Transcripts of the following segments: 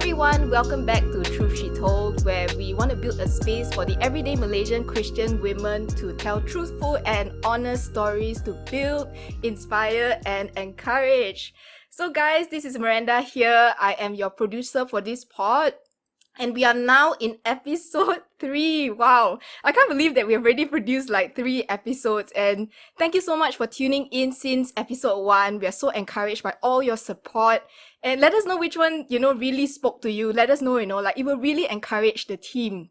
everyone, welcome back to Truth She Told, where we want to build a space for the everyday Malaysian Christian women to tell truthful and honest stories to build, inspire and encourage. So guys, this is Miranda here. I am your producer for this pod. And we are now in episode 3. Wow. I can't believe that we have already produced like 3 episodes. And thank you so much for tuning in since episode 1. We are so encouraged by all your support. And let us know which one, really spoke to you. Let us know, it will really encourage the team.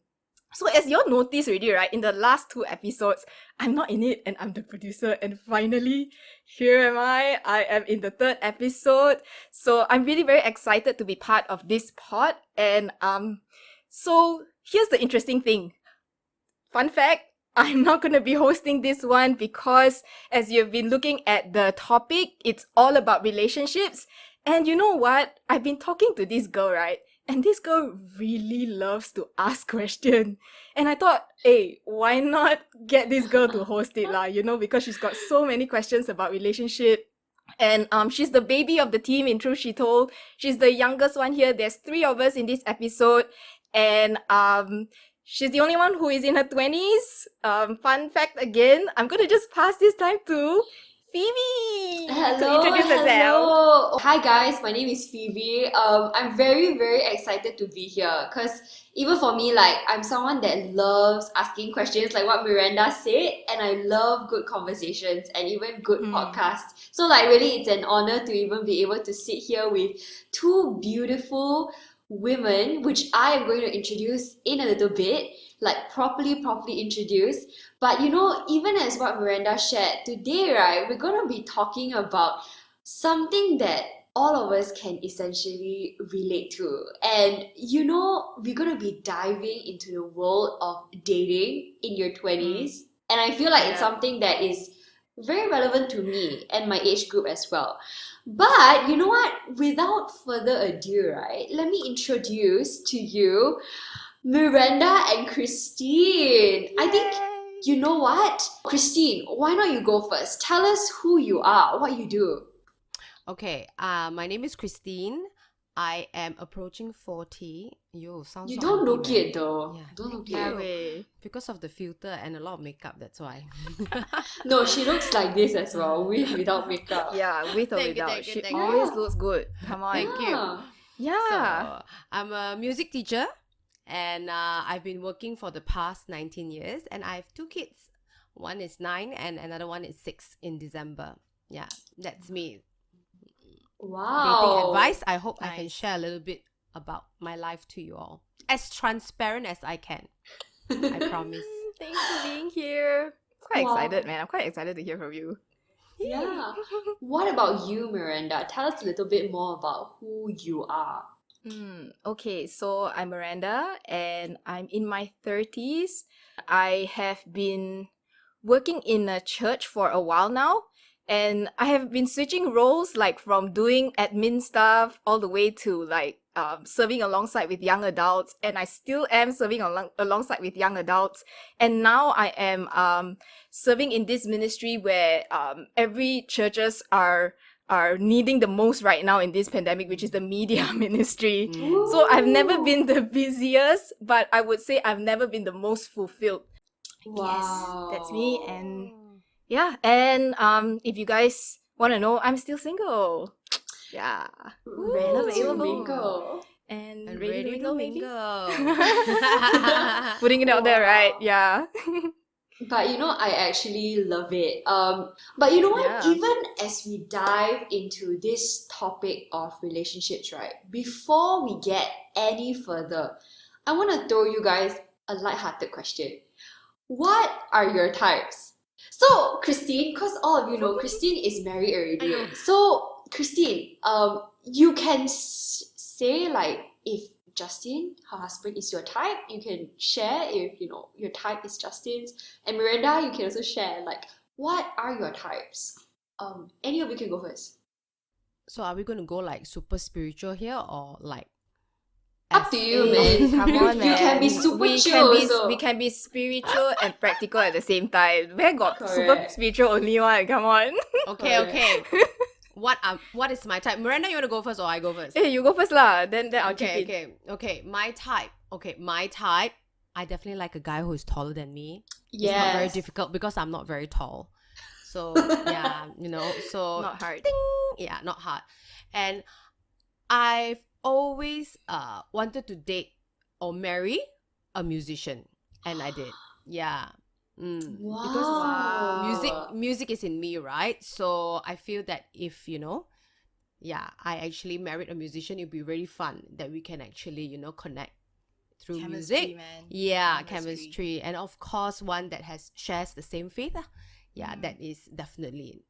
So as you all noticed already, right, in the last 2 episodes, I'm not in it and I'm the producer. And finally, here am I. I am in the 3rd episode. So I'm really very excited to be part of this pod. And so here's the interesting thing. Fun fact, I'm not going to be hosting this one because as you've been looking at the topic, it's all about relationships. And you know what? I've been talking to this girl, right? And this girl really loves to ask questions. And I thought, hey, why not get this girl to host it lah? Because she's got so many questions about relationship. And she's the baby of the team in Truth She Told. She's the youngest one here. There's 3 of us in this episode. And she's the only one who is in her 20s. Fun fact again, I'm going to just pass this time to Phoebe to introduce herself. Hi guys, my name is Phoebe. I'm very, very excited to be here because even for me, like I'm someone that loves asking questions like what Miranda said, and I love good conversations and even good podcasts. So like really it's an honor to even be able to sit here with 2 beautiful women, which I am going to introduce in a little bit, like properly introduce. But even as what Miranda shared today, right, we're going to be talking about something that all of us can essentially relate to. And we're going to be diving into the world of dating in your 20s. And I feel like it's something that is very relevant to me and my age group as well. But you know what? Without further ado, right, let me introduce to you Miranda and Christine. Yay. I think, you know what? Christine, why not you go first? Tell us who you are, what you do. Okay, my name is Christine. I am approaching 40. You don't look it though. Yeah. Don't look it. Because of the filter and a lot of makeup, that's why. No, she looks like this as well, with without makeup. Yeah, with or without. She always looks good. Come on. Thank you. Yeah. So, I'm a music teacher and I've been working for the past 19 years and I have 2 kids. One is 9 and another one is 6 in December. Yeah, that's me. Wow. Dating advice. I hope I can share a little bit about my life to you all. As transparent as I can. I promise. Thanks for being here. Quite excited, man. I'm quite excited to hear from you. Yeah. What about you, Miranda? Tell us a little bit more about who you are. Okay, so I'm Miranda and I'm in my 30s. I have been working in a church for a while now. And I have been switching roles, like from doing admin stuff all the way to like serving alongside with young adults. And I still am serving alongside with young adults. And now I am serving in this ministry where every churches are needing the most right now in this pandemic, which is the media ministry. So I've never been the busiest, but I would say I've never been the most fulfilled. Wow. Yes, that's me. And yeah, and if you guys want to know, I'm still single. Yeah. Ready to mingle. And ready to mingle. Putting it out there, right? Yeah. But I actually love it. But you know what? Yeah. Even as we dive into this topic of relationships, right? Before we get any further, I want to throw you guys a lighthearted question. What are your types? So, Christine, because all of you know, Christine is married already. So, Christine, you can say like if Justin, her husband, is your type, you can share if your type is Justin's. And Miranda, you can also share like what are your types? Any of you can go first. So are we going to go like super spiritual here or like Up to you, man. Come on, man. You can be super chill also. We can be spiritual and practical at the same time. Where got super spiritual only one? Come on. Okay. what is my type? Miranda, you want to go first or I go first? Hey, you go first lah. Then I'll chip in. Okay. My type. I definitely like a guy who is taller than me. Yes. It's not very difficult because I'm not very tall. So yeah, so Not hard. ding, yeah, not hard. And I've always wanted to date or marry a musician, and I did. Yeah. Wow. Because music is in me, right? So I feel that if I actually married a musician, it'd be really fun that we can actually connect through Chemistry, music. man. Yeah, chemistry, and of course one that shares the same faith. Yeah, that is definitely.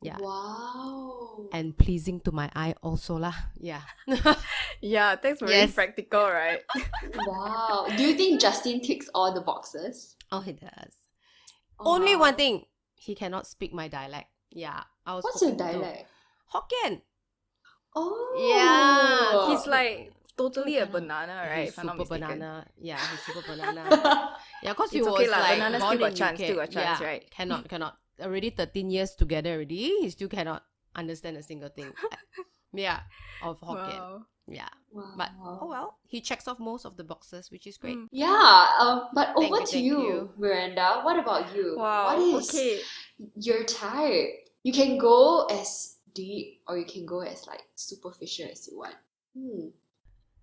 Yeah. Wow. And pleasing to my eye also lah. Yeah. Yeah, thanks for being practical, right? Wow. Do you think Justin ticks all the boxes? Oh, he does. Oh, Only wow. one thing, he cannot speak my dialect. Yeah, I was. What's your hoping to- dialect? Hokkien. Oh. Yeah, He's like totally a Cannot. banana, right? He's If I'm not super mistaken. banana. Yeah, he's super banana. Yeah, because he It's was okay lah, like banana born still got in chance, UK. still got chance, Yeah, right? Cannot. Already 13 years together already. He still cannot understand a single thing. Yeah, of Hokkien. Wow. Yeah, Wow. but oh well, he checks off most of the boxes, which is great. Yeah, but Thank over you, to thank you, you. Miranda. What about you? Wow. What is Okay. your type? You can go as deep or you can go as like superficial as you want.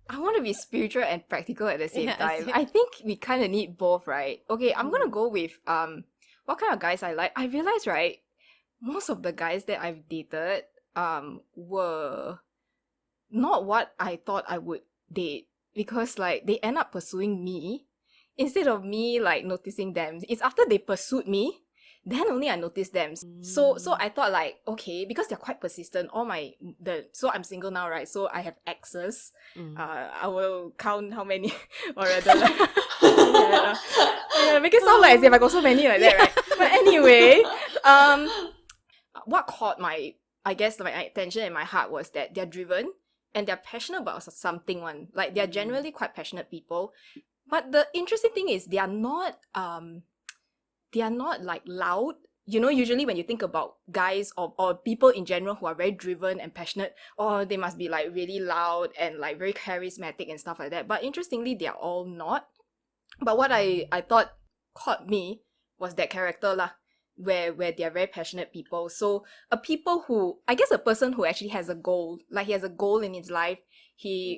I want to be spiritual and practical at the same Yes. time. I think we kind of need both, right? Okay, I'm gonna go with what kind of guys I like. I realized, right, most of the guys that I've dated were not what I thought I would date, because like they end up pursuing me instead of me like noticing them. It's after they pursued me, then only I noticed them. So I thought like, okay, because they're quite persistent. So I'm single now, right? So I have exes. I will count how many or rather like, make it sound like as if I got so many like that, right? But anyway, what caught my attention and my heart was that they're driven and they're passionate about something one. Like they're generally quite passionate people. But the interesting thing is they are not like loud. Usually when you think about guys or people in general who are very driven and passionate, they must be like really loud and like very charismatic and stuff like that. But interestingly, they are all not. But what I thought caught me was that character lah, where they are very passionate people. So a person who actually has a goal, like he has a goal in his life.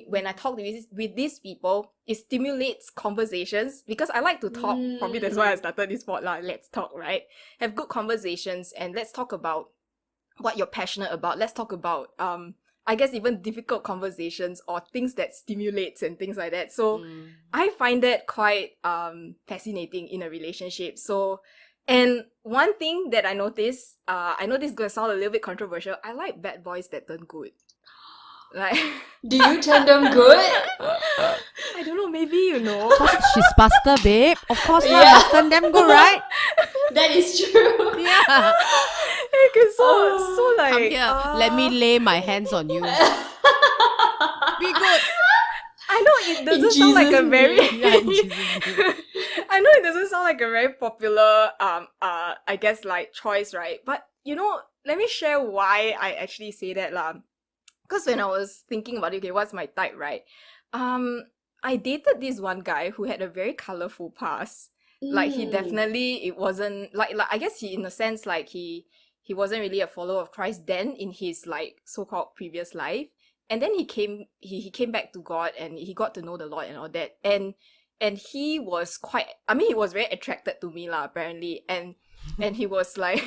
When I talk with these people, it stimulates conversations, because I like to talk. Probably that's why I started this pod lah. Let's talk, right? Have good conversations and let's talk about what you're passionate about. Let's talk about I guess even difficult conversations or things that stimulates and things like that. So I find that quite fascinating in a relationship. So, and one thing that I noticed, I know this is gonna sound a little bit controversial. I like bad boys that turn good. Like, do you turn them good? I don't know, maybe She's pastor, babe. Of course not. Yeah. Must turn them good, right? That is true. Yeah. Okay, so like, Come here. Let me lay my hands on you. Be good. I know it doesn't In sound like a Jesus' very name. Yeah, in Jesus' name. I know it doesn't sound like a very popular I guess like choice, right? But let me share why I actually say that lah. Because when I was thinking about it, okay, what's my type, right? I dated this one guy who had a very colorful past. Like he definitely, it wasn't like I guess he, in a sense, like he wasn't really a follower of Christ then in his like so-called previous life. And then he came back to God and he got to know the Lord and all that. And he was he was very attracted to me lah, apparently. And he was like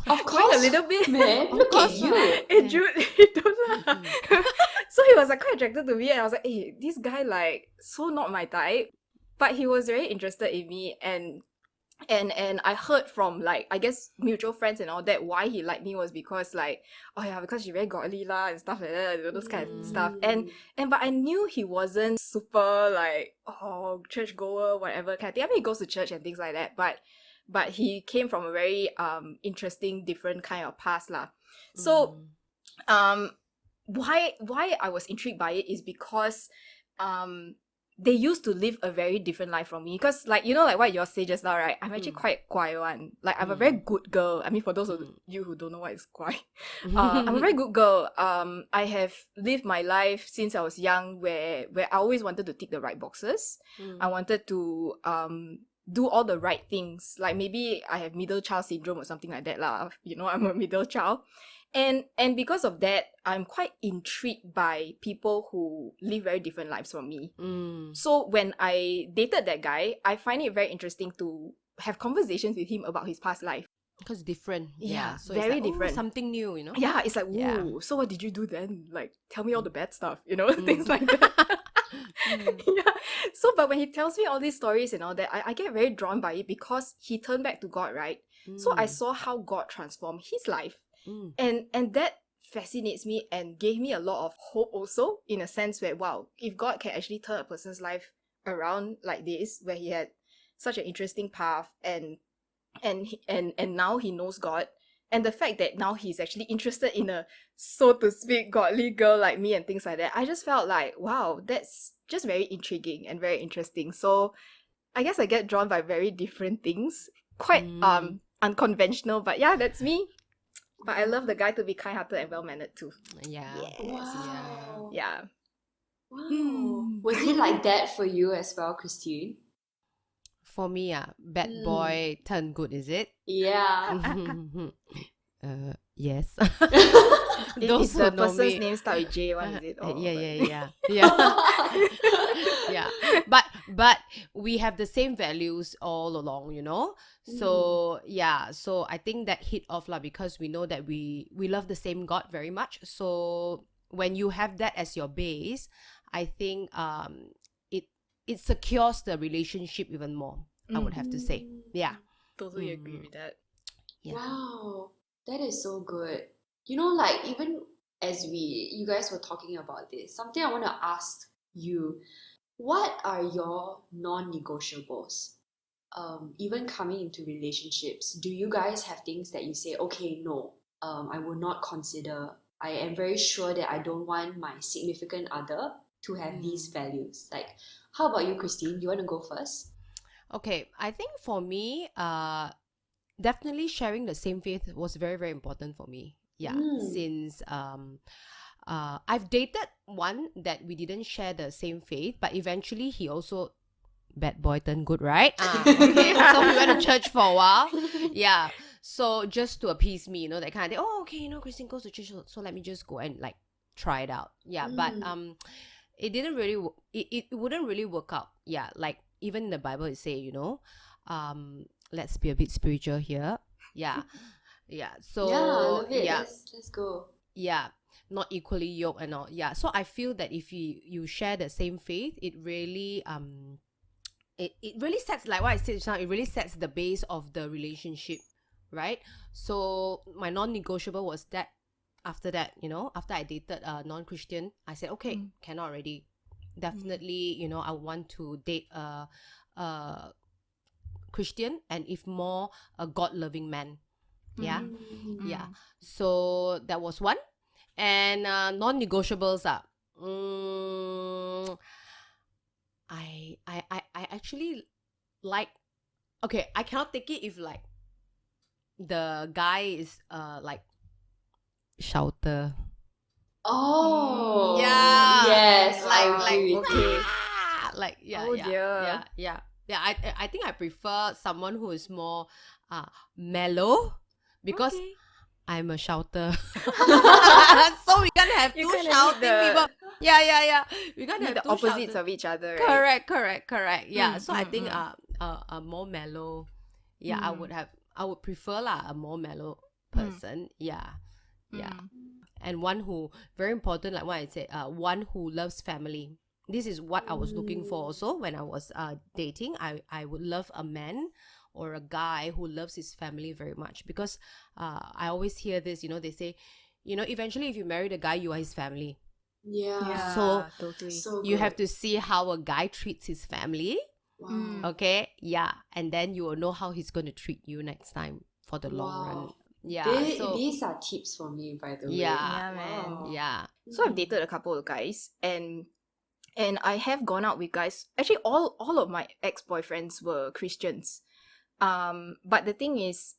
Of quite course, a little bit man. Look at you. So he was like quite attracted to me, and I was like, hey, this guy like so not my type. But he was very interested in me, and I heard from like I guess mutual friends and all that why he liked me was because like, oh yeah, because you're very godly lah and stuff like that, those kind of stuff. And but I knew he wasn't super like church goer, whatever kind of thing. I mean, he goes to church and things like that, but he came from a very interesting, different kind of past lah. So why I was intrigued by it is because they used to live a very different life from me. Because, like, you know, like what you say just now, right? I'm actually quite guai one. Like, I'm a very good girl. I mean, for those of you who don't know what is guai, I'm a very good girl. I have lived my life since I was young where I always wanted to tick the right boxes. I wanted to do all the right things. Like, maybe I have middle child syndrome or something like that lah. You know, I'm a middle child. And because of that, I'm quite intrigued by people who live very different lives from me. So when I dated that guy, I find it very interesting to have conversations with him about his past life. Because different. Yeah, So very it's like, different. Something new, you know? Yeah, it's like, whoa, Yeah. so what did you do then? Like, tell me all the bad stuff, you know, things like that. Yeah. So, but when he tells me all these stories and all that, I get very drawn by it because he turned back to God, right? So I saw how God transformed his life. And that fascinates me and gave me a lot of hope also, in a sense where, wow, if God can actually turn a person's life around like this, where he had such an interesting path and now he knows God, and the fact that now he's actually interested in a, so to speak, godly girl like me and things like that, I just felt like, wow, that's just very intriguing and very interesting. So I guess I get drawn by very different things, quite unconventional, but yeah, that's me. But I love the guy to be kind-hearted and well-mannered too. Yeah. Wow. Yeah. Wow. Was he like that for you as well, Christine? For me, bad boy turned good, is it? Yeah. Yes. Is who the know person's me. name start with J one, is it? Oh, Yeah. Yeah. But we have the same values all along, you know. So so I think that hit off lah, because we know that we love the same God very much. So when you have that as your base, I think it secures the relationship even more. I would have to say. Yeah. Totally agree with that. Yeah. Wow. That is so good. You know, like, even as you guys were talking about this, something I want to ask you, what are your non-negotiables? Even coming into relationships, do you guys have things that you say, okay, no, I will not consider, I am very sure that I don't want my significant other to have these values? Like, how about you, Christine? Do you want to go first? Okay, I think for me, definitely sharing the same faith was very, very important for me. Yeah, since I've dated one that we didn't share the same faith, but eventually he also bad boy turned good, right? Okay, so we went to church for a while. Yeah, so just to appease me, you know, that kind of thing. Oh, okay, you know, Christine goes to church, so let me just go and like try it out. Yeah, but it didn't really, it wouldn't really work out. Yeah, like even in the Bible it say, you know, let's be a bit spiritual here. Yeah. So Yeah, I love it. yeah, Let's go. yeah, not equally yoked and all. Yeah, so I feel that if you share the same faith, it really it really sets, like what I said just now, it really sets the base of the relationship, right? So my non-negotiable was that after that, you know, after I dated a non-Christian, I said, okay, cannot already. Definitely, you know, I want to date a Christian, and if more, a God-loving man. Yeah. Yeah. So that was one. And non-negotiables are I actually like, okay, I cannot take it if like the guy is like shouter. Oh. Yeah. Yes, I Like agree with you. like yeah, Oh, yeah, dear. yeah. I think I prefer someone who is more mellow, because Okay. I'm a shouter. So we can't have You two kinda need shouting the- people. Yeah. We can't have The two opposites shouters. of each other, right? Correct. Yeah. So I mm, think a more mellow. Yeah, I would prefer a more mellow person. Yeah. And one who, very important, like what I said, one who loves family. This is what I was looking for also when I was dating. I would love a man or a guy who loves his family very much, because I always hear this, you know, they say, you know, eventually if you marry the guy, you are his family. Yeah. So totally. So You good. have to see how a guy treats his family. Wow. Okay, yeah, and then you will know how he's going to treat you next time for the long run. Wow. Yeah, so These are tips for me, by the way. Yeah. Yeah, man. Wow. yeah, So I've dated a couple of guys, and And I have gone out with guys. Actually, all of my ex-boyfriends were Christians. But the thing is,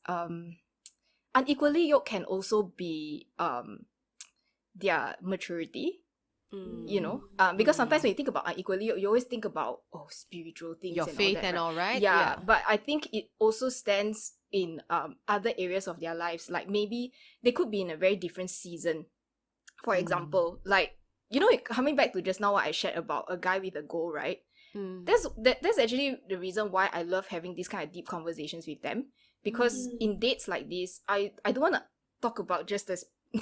unequally yoked can also be their maturity. You know, because sometimes when you think about unequally yoked, you always think about spiritual things Your and faith all that, and right? all, right? Yeah, but I think it also stands in other areas of their lives. Like maybe they could be in a very different season. For example, like, you know, coming back to just now what I shared about a guy with a goal, right? That's actually the reason why I love having these kind of deep conversations with them, because in dates like this, I don't want to talk about just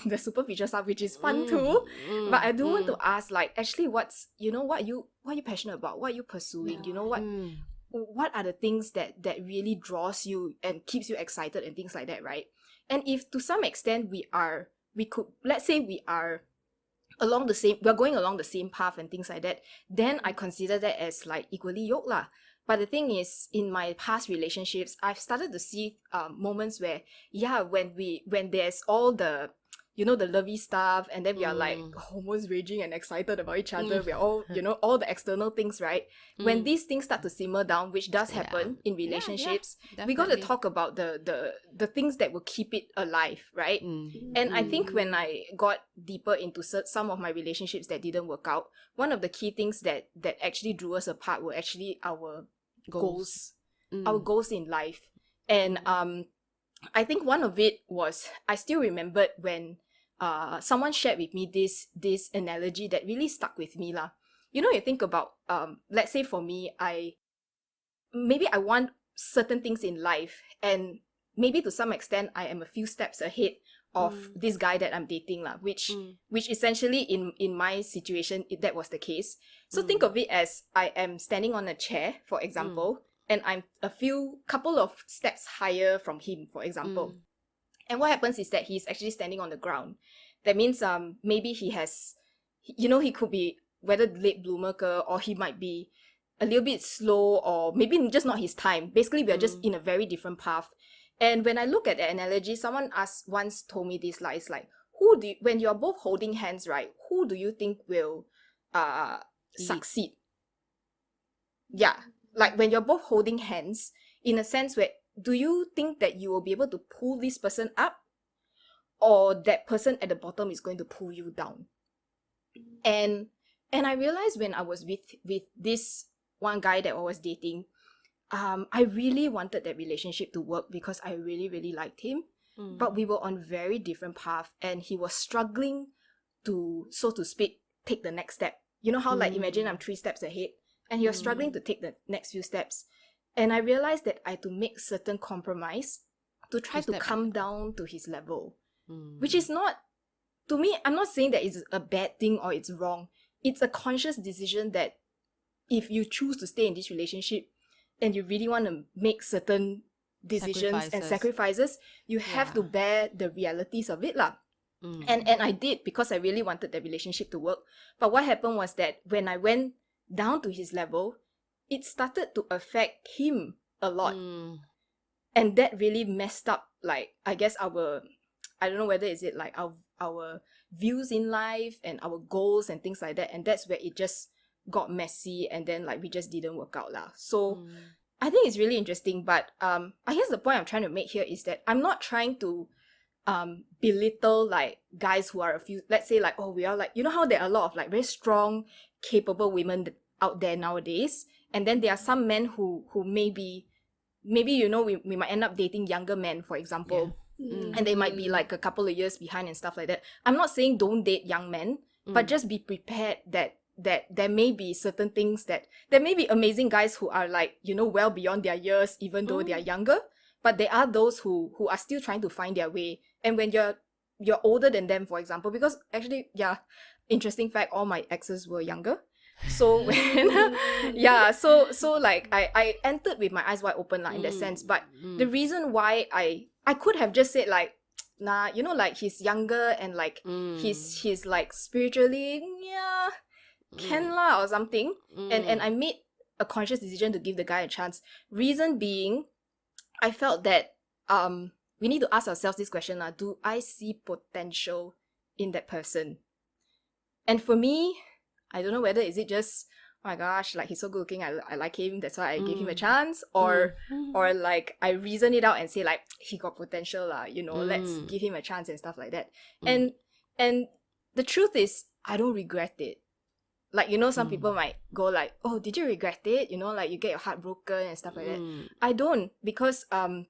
the superficial stuff, which is fun too, but I do want to ask, like, actually, what's, you know, what are you passionate about, what are you pursuing, you know, what are the things that really draws you and keeps you excited and things like that, right? And if to some extent we could, let's say we are we're going along the same path and things like that, then I consider that as like equally yoked lah. But the thing is, in my past relationships, I've started to see moments where, yeah, when there's all the, you know, the lovey stuff, and then we are like hormones raging and excited about each other. We're all, you know, all the external things, right? When these things start to simmer down, which does happen in relationships, we got to definitely. talk about the things that will keep it alive, right? And I think when I got deeper into some of my relationships that didn't work out, one of the key things that actually drew us apart were actually our goals, our goals in life. And I think one of it was, I still remembered when someone shared with me this analogy that really stuck with me lah. You know, you think about let's say for me, maybe I want certain things in life, and maybe to some extent I am a few steps ahead of this guy that I'm dating lah, which essentially in my situation that was the case. So think of it as I am standing on a chair, for example, and I'm a couple of steps higher from him, for example. And what happens is that he's actually standing on the ground. That means maybe he has, you know, he could be whether late bloomer or he might be a little bit slow, or maybe just not his time. Basically, we are just in a very different path. And when I look at the analogy, someone once told me this, like, it's like, when you're both holding hands, right, who do you think will succeed? Yeah, like when you're both holding hands, in a sense where, do you think that you will be able to pull this person up, or that person at the bottom is going to pull you down? And I realized when I was with this one guy that I was dating, I really wanted that relationship to work because I really, really liked him. But we were on very different paths, and he was struggling to, so to speak, take the next step. You know how, like, imagine I'm 3 steps ahead, and he was struggling to take the next few steps. And I realized that I had to make certain compromise to try to come down to his level, which is not, to me, I'm not saying that it's a bad thing or it's wrong. It's a conscious decision that if you choose to stay in this relationship and you really want to make certain decisions and sacrifices, you have to bear the realities of it lah. And I did, because I really wanted the relationship to work. But what happened was that when I went down to his level, it started to affect him a lot. And that really messed up, like, I guess I don't know whether is it like our views in life and our goals and things like that. And that's where it just got messy, and then like we just didn't work out lah. So I think it's really interesting, but I guess the point I'm trying to make here is that I'm not trying to belittle like guys who are a few, let's say like, oh, we are like, you know how there are a lot of like very strong, capable women out there nowadays, and then there are some men who maybe, you know, we might end up dating younger men, for example, and they might be like a couple of years behind and stuff like that. I'm not saying don't date young men, but just be prepared that there may be certain things that there may be amazing guys who are like, you know, well beyond their years, even though they are younger, but there are those who are still trying to find their way. And when you're older than them, for example, because actually, yeah, interesting fact, all my exes were younger. So when yeah, so like I entered with my eyes wide open in that sense. But the reason why I could have just said like, nah, you know, like he's younger and like he's like spiritually, yeah, can lah or something. And I made a conscious decision to give the guy a chance. Reason being, I felt that we need to ask ourselves this question lah: do I see potential in that person? And for me, I don't know whether is it just, oh my gosh, like he's so good looking, I like him, that's why I gave him a chance, or like I reason it out and say like he got potential lah, let's give him a chance and stuff like that. And the truth is, I don't regret it. Like, some people might go like, oh, did you regret it? Like you get your heart broken and stuff like that. I don't, because I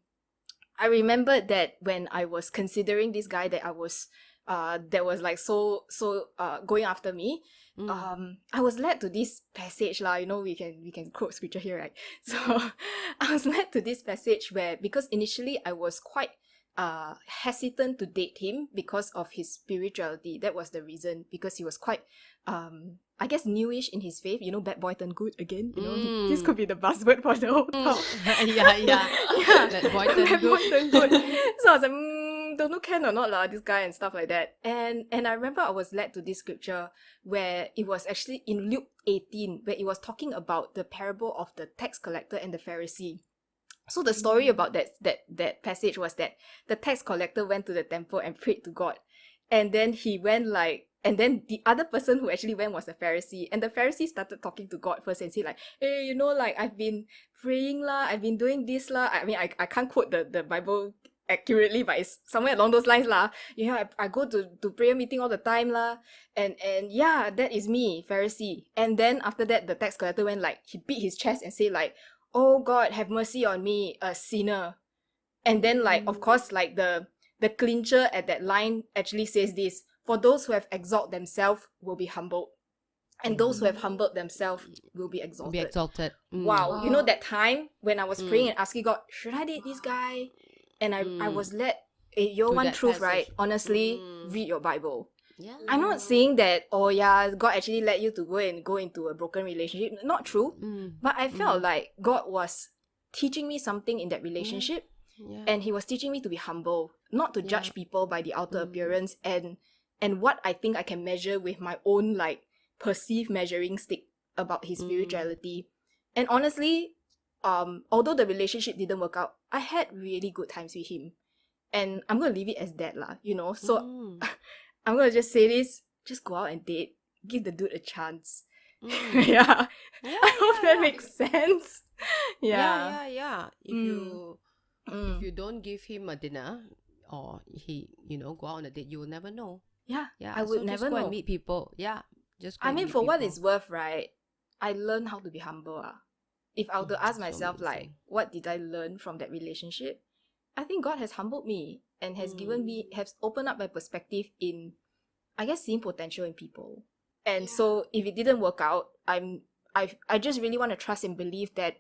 remembered that when I was considering this guy that that was like so going after me, I was led to this passage lah. We can quote scripture here, right? So I was led to this passage where, because initially I was quite hesitant to date him because of his spirituality. That was the reason, because he was quite I guess newish in his faith. Bad boy turned good again. This could be the buzzword for the whole talk. yeah. Bad boy turned good. So I was like, don't know can or not lah, this guy and stuff like that. And I remember I was led to this scripture where it was actually in Luke 18, where it was talking about the parable of the tax collector and the Pharisee. So the story about that passage was that the tax collector went to the temple and prayed to God. And then he went and then the other person who actually went was the Pharisee. And the Pharisee started talking to God first and say like, hey, like I've been praying lah, I've been doing this lah. I mean, I can't quote the Bible accurately, but it's somewhere along those lines lah. I go to prayer meeting all the time lah. And yeah, that is me, Pharisee. And then after that, the tax collector went like, he beat his chest and say like, oh God, have mercy on me, a sinner. And then like, of course, like the clincher at that line actually says this: for those who have exalted themselves will be humbled, and those who have humbled themselves will be exalted. Wow. That time when I was praying and asking God, should I date this guy? And I was led, your one truth, passage. Right? Honestly, read your Bible. Yeah. I'm not saying that, oh yeah, God actually led you to go into a broken relationship. Not true. But I felt like God was teaching me something in that relationship. Yeah. And he was teaching me to be humble, not to judge people by the outer appearance and what I think I can measure with my own like perceived measuring stick about his spirituality. And honestly, although the relationship didn't work out, I had really good times with him. And I'm going to leave it as that lah, So I'm going to just say this, just go out and date. Give the dude a chance. Yeah. I hope that makes sense. Yeah. If you don't give him a dinner or he, go out on a date, you will never know. Yeah. I would never just go know. And meet people. Yeah. Just go I and mean, meet for what people. it's worth, right? I learned how to be humble. If I were to ask myself, so like, what did I learn from that relationship? I think God has humbled me and has has opened up my perspective in, I guess, seeing potential in people. And so if it didn't work out, I just really want to trust and believe that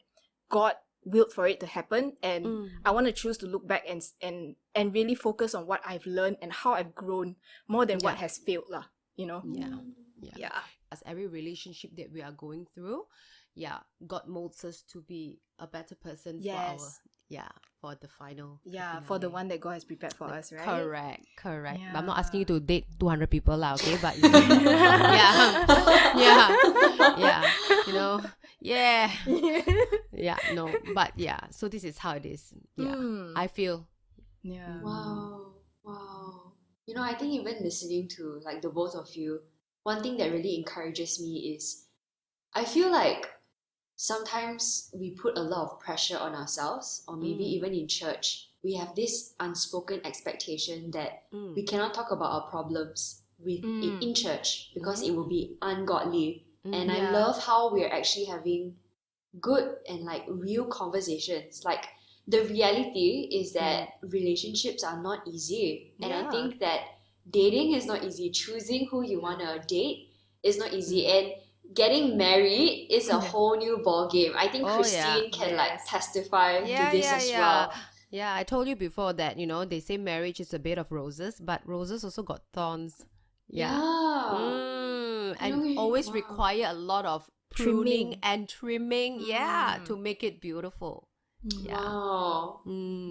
God willed for it to happen, and I want to choose to look back and really focus on what I've learned and how I've grown more than what has failed lah. Yeah. As every relationship that we are going through, God molds us to be a better person for the final. Yeah, for the one that God has prepared for us, right? Correct. Yeah. But I'm not asking you to date 200 people lah, okay? But no, but so this is how it is. I feel. Yeah. Wow. I think even listening to like the both of you, one thing that really encourages me is I feel like sometimes we put a lot of pressure on ourselves, or maybe even in church, we have this unspoken expectation that we cannot talk about our problems in church because it will be ungodly. And I love how we're actually having good and like real conversations. Like the reality is that relationships are not easy. And I think that dating is not easy. Choosing who you want to date is not easy. And getting married is a whole new ball game. I think Christine can like testify to this as well. Yeah, I told you before that, they say marriage is a bed of roses, but roses also got thorns. And always require a lot of pruning and trimming, to make it beautiful. Wow.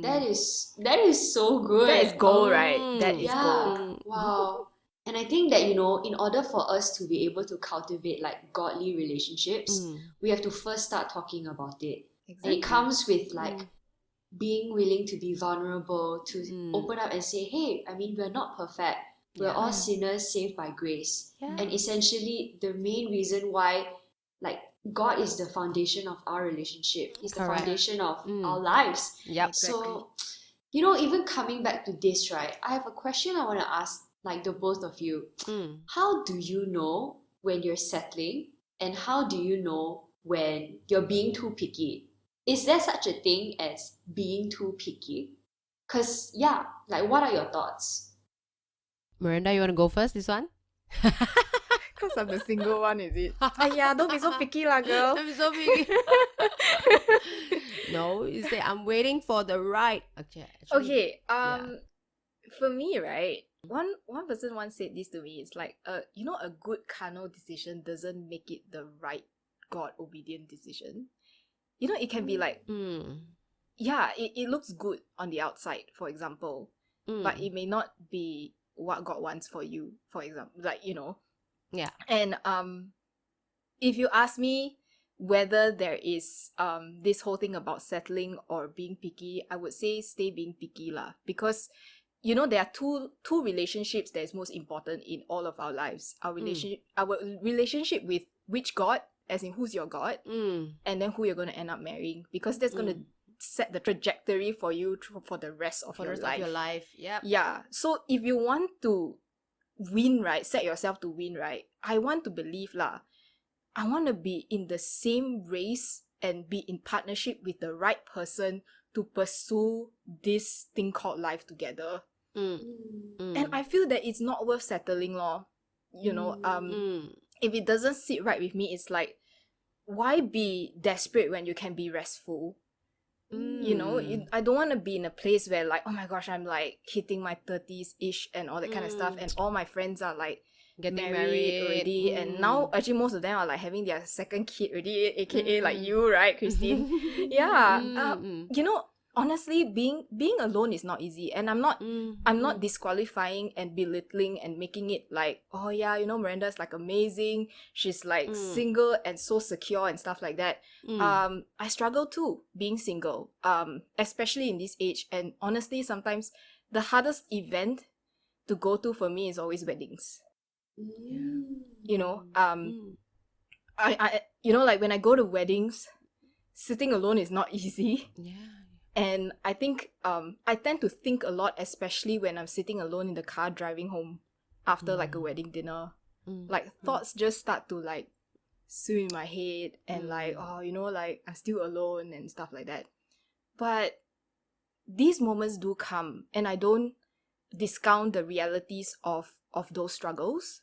That is so good. That is gold, right? That is gold. Wow. And I think that, in order for us to be able to cultivate like godly relationships, we have to first start talking about it. Exactly. And it comes with like being willing to be vulnerable, to open up and say, hey, I mean, we're not perfect. We're all sinners saved by grace. And essentially, the main reason why, like, God is the foundation of our relationship. He's the foundation of our lives. Yep. So, you know, even coming back to this, right, I have a question I want to ask, like, the both of you. How do you know when you're settling, and how do you know when you're being too picky? Is there such a thing as being too picky? Because, yeah, like, what are your thoughts? Miranda, you want to go first, this one? Because I'm the single one, is it? Yeah, don't be so picky lah, girl. Don't be so picky. No, you say, I'm waiting for the right. Okay, for me, right, one person once said this to me. It's like, you know, a good carnal decision doesn't make it the right God-obedient decision. You know, it can be like, yeah, it looks good on the outside, for example, but it may not be what God wants for you, for example, like, you know. Yeah. And if you ask me whether there is this whole thing about settling or being picky, I would say stay being picky lah, because you know there are two relationships that is most important in all of our lives. Our relationship with which God, as in who's your God, and then who you're going to end up marrying, because that's going to set the trajectory for you for the rest of your life. Yep. Yeah. So if you want to win, right, set yourself to win, right, I want to believe lah, I want to be in the same race and be in partnership with the right person to pursue this thing called life together. And I feel that it's not worth settling lor. You know, if it doesn't sit right with me, it's like, why be desperate when you can be restful? You know, I don't want to be in a place where like, oh my gosh, I'm like hitting my 30s-ish and all that kind of stuff, and all my friends are like getting married already, and now actually most of them are like having their second kid already, aka like you, right, Christine? Yeah. You know, honestly, being alone is not easy, and I'm not disqualifying and belittling and making it like, oh yeah, you know, Miranda's like amazing, she's like single and so secure and stuff like that. I struggle too being single, especially in this age, and honestly sometimes the hardest event to go to for me is always weddings. You know, I you know, like when I go to weddings, sitting alone is not easy. And I think I tend to think a lot, especially when I'm sitting alone in the car driving home after like a wedding dinner. Like thoughts just start to like swim in my head, and like, oh, you know, like I'm still alone and stuff like that. But these moments do come, and I don't discount the realities of those struggles.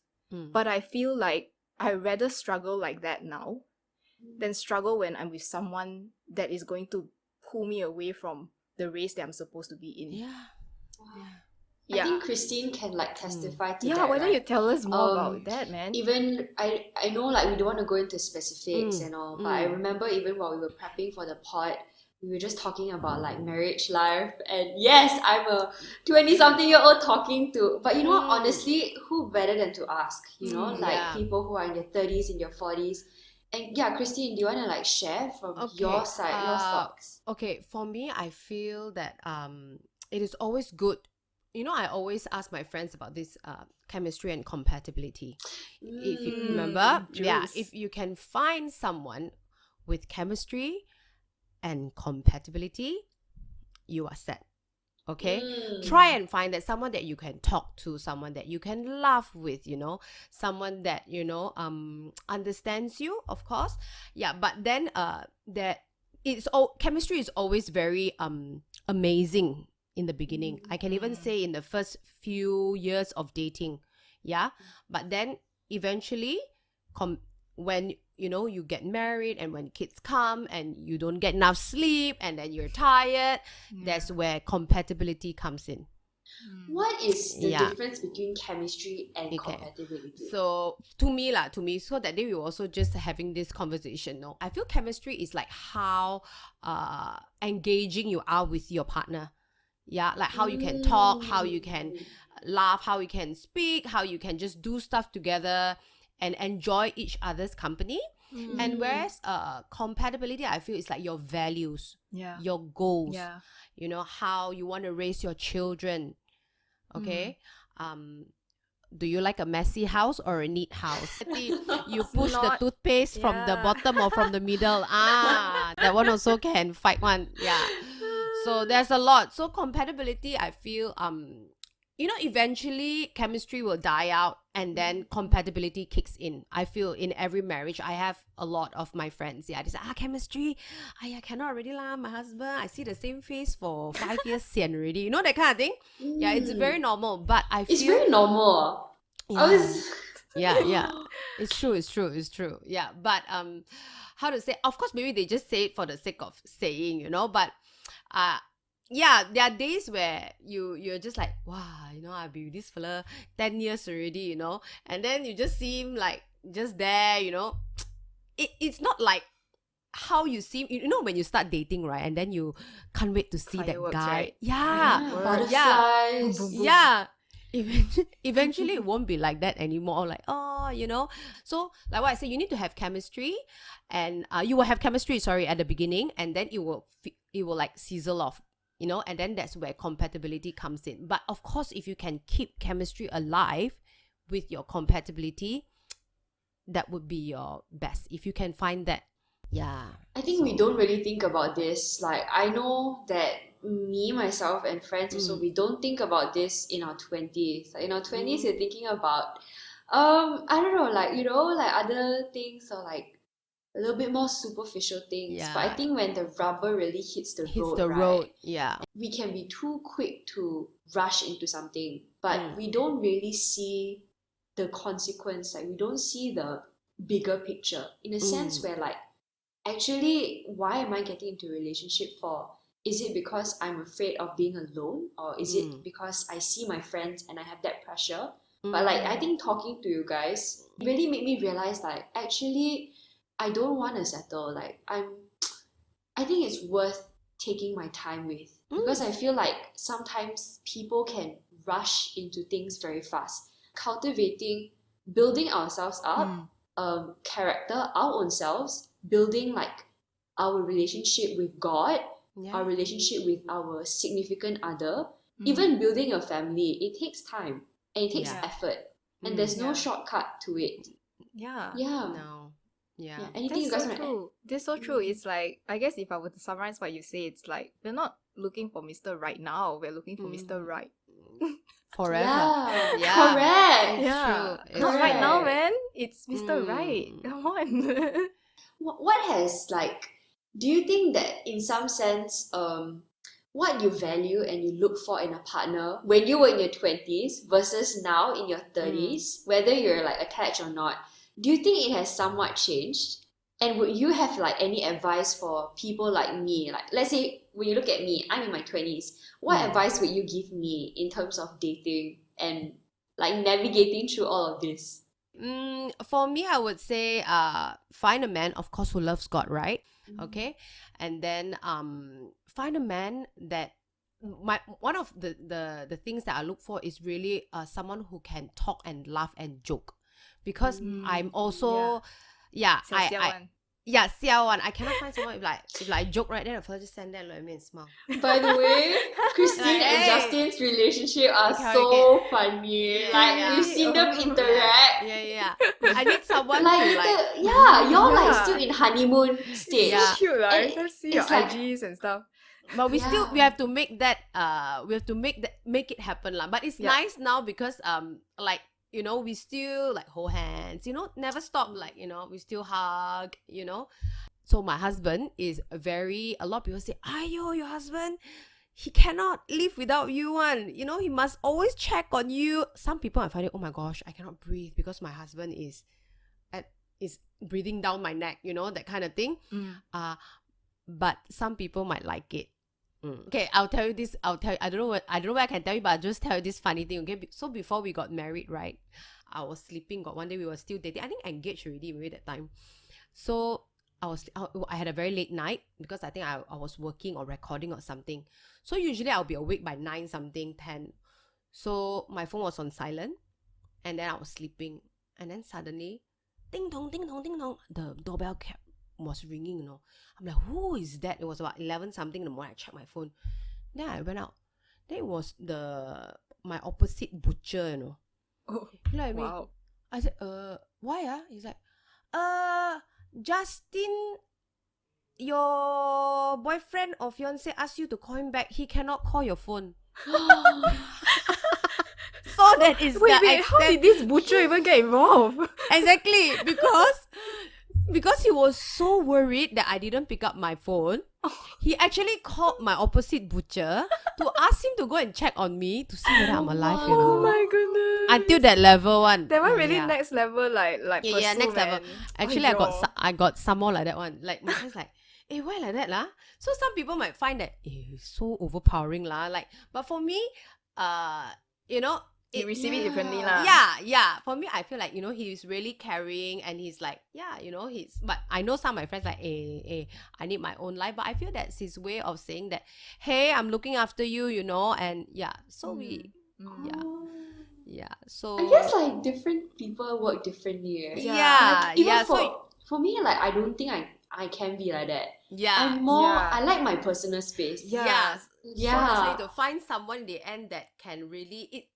But I feel like I rather struggle like that now than struggle when I'm with someone that is going to pull me away from the race that I'm supposed to be in. I think Christine can like testify to that. Yeah, why don't you right? tell us more about that, man? Even I know like we don't want to go into specifics and all, but I remember even while we were prepping for the pod, we were just talking about like marriage life, and yes, I'm a 20-something-year-old talking to, but you know what, honestly, who better than to ask, you know, like people who are in their 30s, in their 40s. And yeah, Christine, do you want to like share from your side, your thoughts? Okay, for me, I feel that it is always good. You know, I always ask my friends about this chemistry and compatibility. If you remember, if you can find someone with chemistry and compatibility, you are set. Okay, try and find that someone that you can talk to, someone that you can laugh with, you know, someone that, you know, understands you, of course. Yeah, but then that chemistry is always very amazing in the beginning. I can even say in the first few years of dating. Yeah, but then eventually when you know you get married and when kids come and you don't get enough sleep and then you're tired, that's where compatibility comes in. What is the difference between chemistry and compatibility? So to me, so that day we were also just having this conversation. No, I feel chemistry is like how engaging you are with your partner. Yeah, like how you can talk, how you can laugh, how you can speak, how you can just do stuff together and enjoy each other's company. And whereas compatibility, I feel it's like your values, your goals, you know, how you want to raise your children. Okay. do you like a messy house or a neat house? You push the Not- toothpaste from the yeah. bottom or from the middle. That one also can fight one. Yeah. So there's a lot. So compatibility, I feel, eventually chemistry will die out and then compatibility kicks in. I feel in every marriage, I have a lot of my friends. Yeah, they say, chemistry. I cannot already lah. My husband, I see the same face for 5 years, sian already. You know that kind of thing. Yeah, it's very normal. But I feel It's very normal. yeah. Yeah. It's true. Yeah. But how to say, of course maybe they just say it for the sake of saying, but yeah, there are days where you're just like, wow, I've been with this fella 10 years already, and then you just seem like just there, it's not like how you seem, when you start dating, right? And then you can't wait to see Fireworks, that guy. right? Yeah. Butterflies. Boom, boom, boom. Yeah. Eventually it won't be like that anymore. Like, so like what I said, you need to have chemistry, and you will have chemistry, at the beginning, and then it will like sizzle off, and then that's where compatibility comes in. But of course, if you can keep chemistry alive with your compatibility, that would be your best. If you can find that. Yeah. I think we don't really think about this. Like, I know that me, myself, and friends also, we don't think about this in our 20s. Like, in our 20s, you're thinking about, I don't know, like, like other things, or like a little bit more superficial things. Yeah. But I think when the rubber really hits the road, right, Yeah. we can be too quick to rush into something, but we don't really see the consequence. Like, we don't see the bigger picture, in a sense where, like, actually, why am I getting into a relationship for? Is it because I'm afraid of being alone, or is it because I see my friends and I have that pressure? But like, I think talking to you guys really made me realize, like, actually I don't want to settle. Like, I think it's worth taking my time with, because I feel like sometimes people can rush into things very fast. Cultivating, building ourselves up, character, our own selves, building like our relationship with God, our relationship with our significant other, even building a family, it takes time and it takes effort, and there's no shortcut to it. Yeah. No. Yeah. Anything you That's guys so want to true. That's so true. It's like, I guess if I were to summarize what you say, it's like we're not looking for Mr. Right now. We're looking for Mr. Right. Forever. Yeah, correct. Yeah. It's Not true. right now, man. It's Mr. Right. Come on. What has, like, do you think that in some sense, what you value and you look for in a partner when you were in your 20s versus now in your 30s, whether you're like attached or not, do you think it has somewhat changed? And would you have like any advice for people like me? Like, let's say when you look at me, I'm in my 20s. What advice would you give me in terms of dating and like navigating through all of this? For me, I would say find a man, of course, who loves God, right? Okay. And then find a man that one of the things that I look for is really someone who can talk and laugh and joke, because I'm also siao one. I cannot find someone if I joke, right, then the first just stand there and look at me and smile. By the way, Christine and Hey. Justin's relationship are Okay, so funny. Yeah, Like, yeah. we've seen them interact. Yeah. I need someone Like, to like. y'all like Yeah. still in honeymoon stage. Yeah. Cute, right? And Let's see your it's like- IGs and stuff. But we Yeah. have to make that make it happen lah. But it's nice now because like, we still like hold hands, never stop, like, we still hug, So my husband is a lot of people say, "Ayo, your husband, he cannot live without you one. He must always check on you." Some people I find it, oh my gosh, I cannot breathe because my husband is breathing down my neck, that kind of thing. But some people might like it. Okay, I'll tell you this. I don't know what I can tell you, but I'll just tell you this funny thing. Okay, so before we got married, right, I was sleeping. Got one day we were still dating. I think engaged already maybe that time. So I had a very late night because I think I was working or recording or something. So usually I'll be awake by 9 something 10. So my phone was on silent, and then I was sleeping, and then suddenly, ding dong, ding dong, ding dong, the doorbell was ringing. I'm like, who is that? It was about 11 something in the morning. I checked my phone. Then I went out. Then it was my opposite butcher. Oh, He looked at me. wow. I said, why ah? He's like, Justin, your boyfriend or fiance asked you to call him back. He cannot call your phone. So that is Wait, the how did extent. this butcher even get involved? Exactly, because he was so worried that I didn't pick up my phone. He actually called my opposite butcher to ask him to go and check on me to see whether I'm alive, you Oh know. my goodness. Until that level one. That one really Yeah. next level, like Yeah, pursue, next level. man. Actually, Aiyo. I got some more like that one. Like my friends like, why like that lah? So some people might find that so overpowering lah. Like, but for me, you know, You receive it differently lah. yeah. For me, I feel like, he's really caring and he's like, but I know some of my friends like, I need my own life. But I feel that's his way of saying that, hey, I'm looking after you, and yeah. So so I guess like different people work differently. Yeah, Like, even yeah. for me, like I don't think I can be like that. Yeah. I'm more. Yeah. I like my personal space. Yeah. So that's why Yeah. to find someone in the end that can really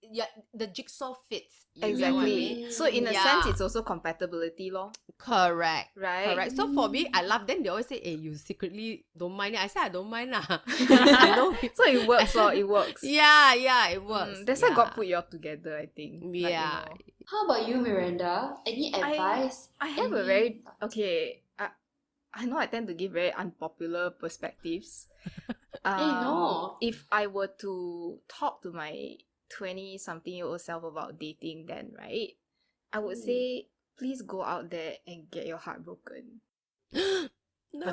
the jigsaw fits. You know what I Exactly. mean? So in a Yeah. sense, it's also compatibility, lor. Correct. Right? Correct. So for me, I love them. They always say, you secretly don't mind it. I say I don't mind lah. I know. So it works, or it works. Yeah, it works. That's why God put you all together, I think. Like, Yeah. How about you, Miranda? Any advice? I have a very I know I tend to give very unpopular perspectives. No. If I were to talk to my 20-something-year-old self about dating, then right, I would say please go out there and get your heart broken. No.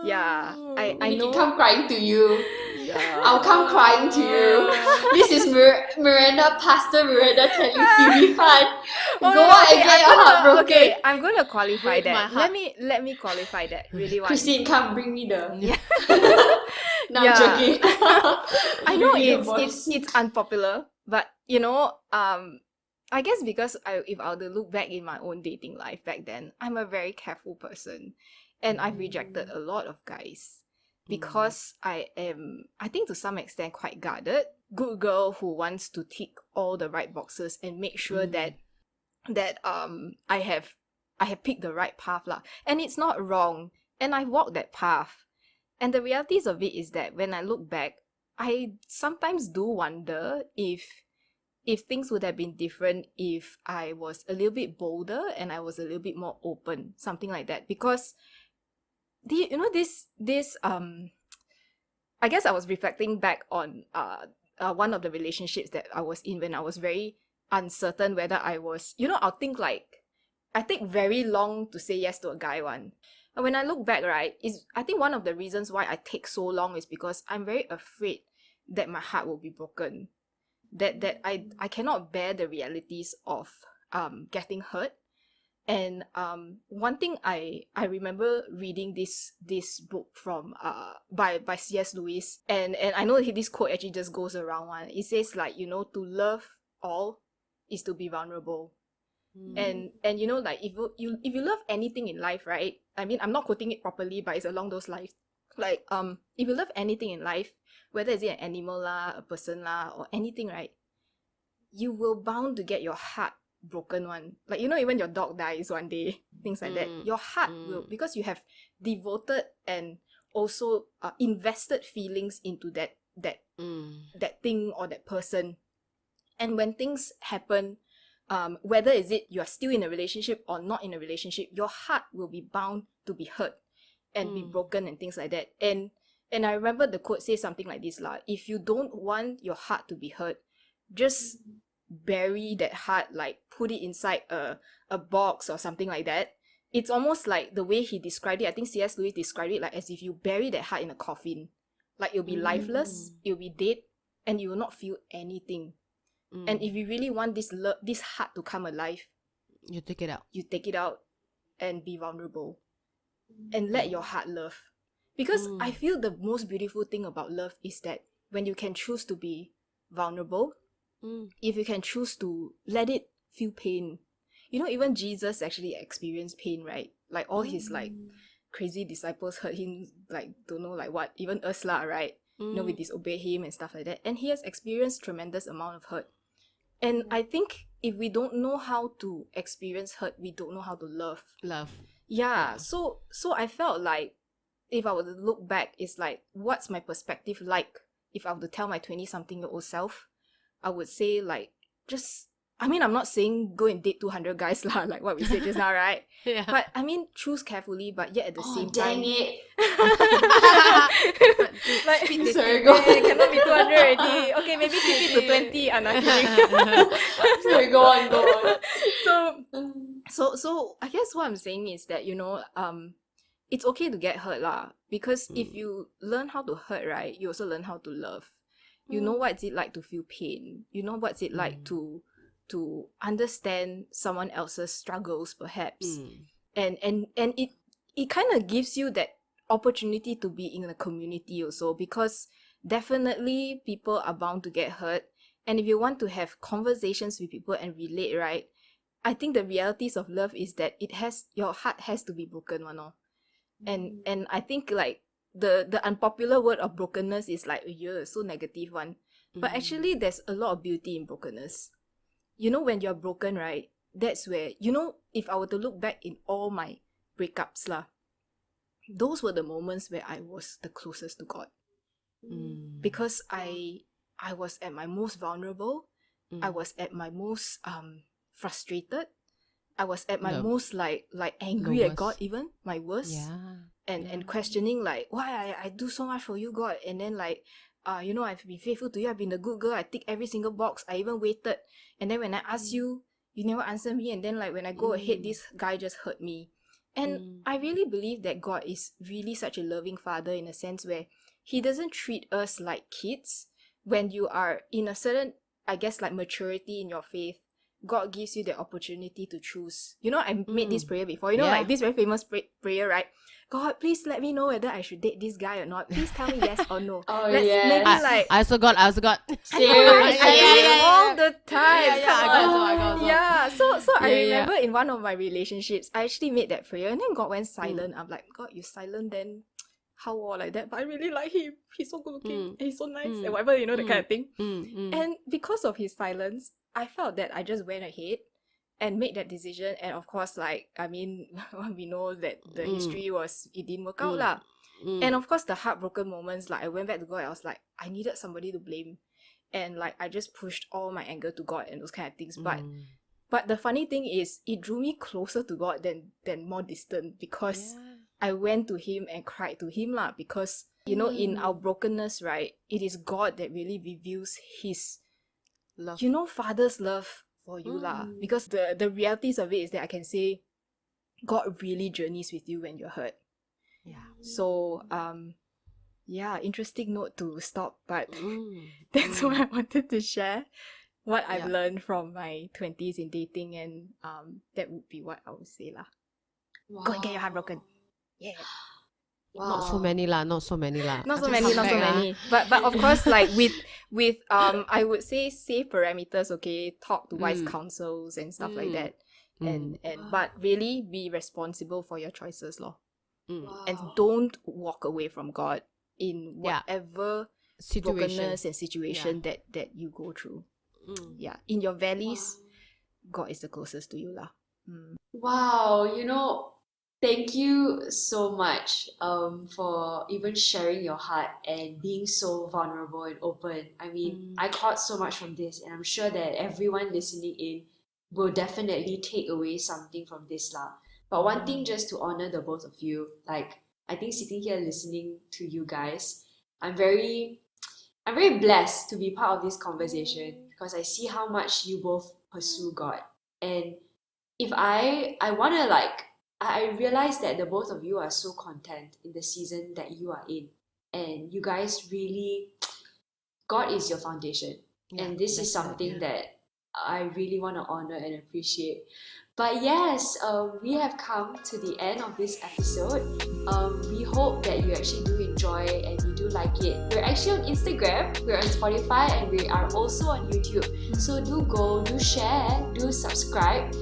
Yeah, I We know. can come crying to you. Yeah. I'll come crying to you. This is Miranda, Pastor Miranda telling Phoebe Fan. Go out and get your heart broken. Okay, I'm gonna qualify Break my that. heart. Let me qualify that. Really want. Christine, come bring me the. Yeah. No, Yeah. I'm joking. I know Bring me the it's voice. it's unpopular, but I guess because if I were to look back in my own dating life back then, I'm a very careful person, and I've rejected a lot of guys because I think to some extent quite guarded, good girl who wants to tick all the right boxes and make sure that I have picked the right path lah, and it's not wrong, and I walked that path. And the realities of it is that when I look back, I sometimes do wonder if things would have been different if I was a little bit bolder and I was a little bit more open, something like that. Because this I guess I was reflecting back on one of the relationships that I was in when I was very uncertain whether I was, I'll think like I take very long to say yes to a guy one. And when I look back, right, I think one of the reasons why I take so long is because I'm very afraid that my heart will be broken. That I cannot bear the realities of getting hurt. And one thing I remember reading this book from by C.S. Lewis, and I know this quote actually just goes around one. It says like, to love all is to be vulnerable. And like if you love anything in life, right? I mean, I'm not quoting it properly, but it's along those lines. Like if you love anything in life, whether it's an animal lah, a person lah, or anything, right? You will bound to get your heart broken one. Like, even your dog dies one day, things like that. Your heart will, because you have devoted and also invested feelings into that thing or that person. And when things happen, whether is it you're still in a relationship or not in a relationship, your heart will be bound to be hurt and be broken and things like that. And I remember the quote says something like this lah: if you don't want your heart to be hurt, just bury that heart, like put it inside a box or something like that. It's almost like the way he described it. I think C.S. Lewis described it like as if you bury that heart in a coffin. Like it'll be lifeless, it'll be dead, and you will not feel anything. And if you really want this heart to come alive, you take it out. You take it out and be vulnerable. And let your heart love. Because I feel the most beautiful thing about love is that when you can choose to be vulnerable, if you can choose to let it feel pain. Even Jesus actually experienced pain, right? Like all his like crazy disciples hurt him, like don't know like what, even us lah, right? We disobey him and stuff like that. And he has experienced tremendous amount of hurt. And I think if we don't know how to experience hurt, we don't know how to love. Yeah. So I felt like if I were to look back, it's like, what's my perspective like if I were to tell my 20-something-year-old self? I would say like, just, I mean, I'm not saying go and date 200 guys lah, like what we said just now, right? Yeah. But I mean, choose carefully, but yet at the same dang time. it. Like, Sorry, go on. cannot be 200 already. Okay, maybe keep it to 20. I'm not kidding. Sorry, go on. So I guess what I'm saying is that, it's okay to get hurt lah. Because if you learn how to hurt, right, you also learn how to love. You know what's it like to feel pain. You know what's it like to understand someone else's struggles, perhaps. And it kind of gives you that opportunity to be in a community also, because definitely people are bound to get hurt. And if you want to have conversations with people and relate, right, I think the realities of love is that your heart has to be broken, and I think like the unpopular word of brokenness is like so negative one, but actually there's a lot of beauty in brokenness. When you're broken, right, that's where, if I were to look back in all my breakups lah, those were the moments where I was the closest to God. Because I was at my most vulnerable. I was at my most frustrated. I was at my most like angry at God, even my worst. And questioning like, why I do so much for you, God, and then like I've been faithful to you, I've been a good girl, I tick every single box, I even waited, and then when I asked you, you never answer me, and then like when I go ahead, this guy just hurt me. And I really believe that God is really such a loving father, in a sense where he doesn't treat us like kids. When you are in a certain, I guess, like maturity in your faith, God gives you the opportunity to choose. I made this prayer before, like this very famous prayer, right? God, please let me know whether I should date this guy or not. Please tell me yes or no. Maybe like I also got. I do all the time. I got. So I remember in one of my relationships, I actually made that prayer, and then God went silent. I'm like, God, you silent then? How or like that? But I really like him. He's so good looking. And he's so nice and whatever, that kind of thing. And because of his silence, I felt that I just went ahead and made that decision. And of course, like, I mean, we know that the history was, it didn't work out lah. And of course, the heartbroken moments, like I went back to God, I was like, I needed somebody to blame. And like, I just pushed all my anger to God and those kind of things. But the funny thing is, it drew me closer to God than more distant, because I went to him and cried to him lah. Because, in our brokenness, right, it is God that really reveals his love. Father's love for you lah. Because the realities of it is that I can say God really journeys with you when you're hurt. So interesting note to stop, but that's what I wanted to share, what I've learned from my 20s in dating, and that would be what I would say lah. Go and get your heart broken. Not so many lah. Not so many. But of course, like with I would say safe parameters, okay, talk to wise counsels and stuff like that. And but really be responsible for your choices, lor. And don't walk away from God in whatever brokenness and situation that you go through. In your valleys, God is the closest to you lah. Wow, thank you so much for even sharing your heart and being so vulnerable and open. I mean, I caught so much from this, and I'm sure that everyone listening in will definitely take away something from this lah. But one thing, just to honor the both of you, like, I think sitting here listening to you guys, I'm very blessed to be part of this conversation, because I see how much you both pursue God. And if I want to, like, I realize that the both of you are so content in the season that you are in. And you guys really, God is your foundation. And this is something that I really want to honor and appreciate. But yes, we have come to the end of this episode. We hope that you actually do enjoy and you do like it. We're actually on Instagram, we're on Spotify, and we are also on YouTube. So do go, do share, do subscribe.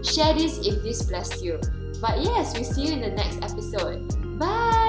Share this if this blessed you. But yes, we'll see you in the next episode. Bye!